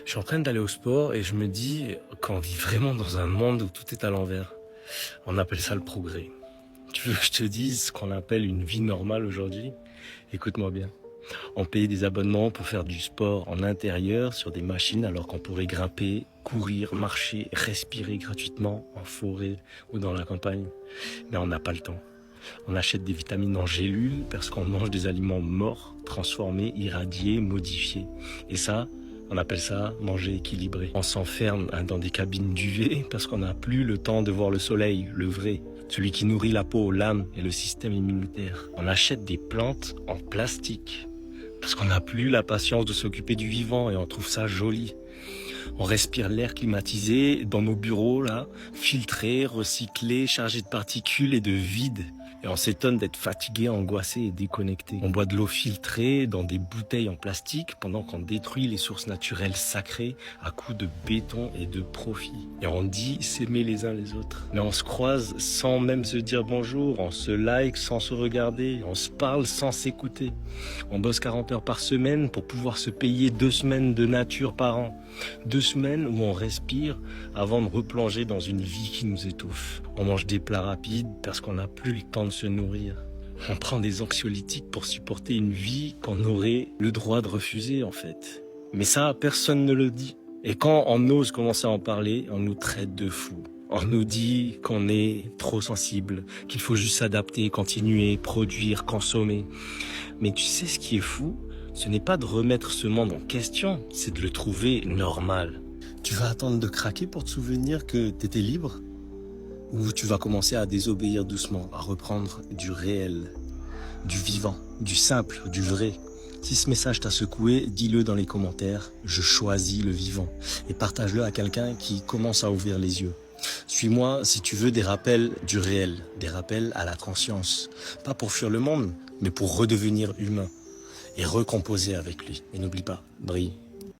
Je suis en train d'aller au sport et je me dis qu'on vit vraiment dans un monde où tout est à l'envers. On appelle ça le progrès. Tu veux que je te dise ce qu'on appelle une vie normale aujourd'hui? Écoute-moi bien. On paye des abonnements pour faire du sport en intérieur sur des machines alors qu'on pourrait grimper, courir, marcher, respirer gratuitement en forêt ou dans la campagne. Mais on n'a pas le temps. On achète des vitamines en gélules parce qu'on mange des aliments morts, transformés, irradiés, modifiés. Et ça, on appelle ça manger équilibré. On s'enferme dans des cabines d'UV parce qu'on n'a plus le temps de voir le soleil, le vrai, celui qui nourrit la peau, l'âme et le système immunitaire. On achète des plantes en plastique parce qu'on n'a plus la patience de s'occuper du vivant et on trouve ça joli. On respire l'air climatisé dans nos bureaux, là, filtré, recyclé, chargé de particules et de vide. Et on s'étonne d'être fatigué, angoissé et déconnecté. On boit de l'eau filtrée dans des bouteilles en plastique pendant qu'on détruit les sources naturelles sacrées à coups de béton et de profit. Et on dit s'aimer les uns les autres. Mais on se croise sans même se dire bonjour, on se like sans se regarder, on se parle sans s'écouter. On bosse 40 heures par semaine pour pouvoir se payer 2 semaines de nature par an. 2 semaines où on respire avant de replonger dans une vie qui nous étouffe. On mange des plats rapides parce qu'on n'a plus le temps de se nourrir. On prend des anxiolytiques pour supporter une vie qu'on aurait le droit de refuser en fait. Mais ça, personne ne le dit. Et quand on ose commencer à en parler, on nous traite de fous. On nous dit qu'on est trop sensible, qu'il faut juste s'adapter, continuer, produire, consommer. Mais tu sais ce qui est fou ? Ce n'est pas de remettre ce monde en question, c'est de le trouver normal. Tu vas attendre de craquer pour te souvenir que tu étais libre ? Ou tu vas commencer à désobéir doucement, à reprendre du réel, du vivant, du simple, du vrai. Si ce message t'a secoué, dis-le dans les commentaires, je choisis le vivant. Et partage-le à quelqu'un qui commence à ouvrir les yeux. Suis-moi si tu veux des rappels du réel, des rappels à la conscience. Pas pour fuir le monde, mais pour redevenir humain et recomposer avec lui. Et n'oublie pas, brille.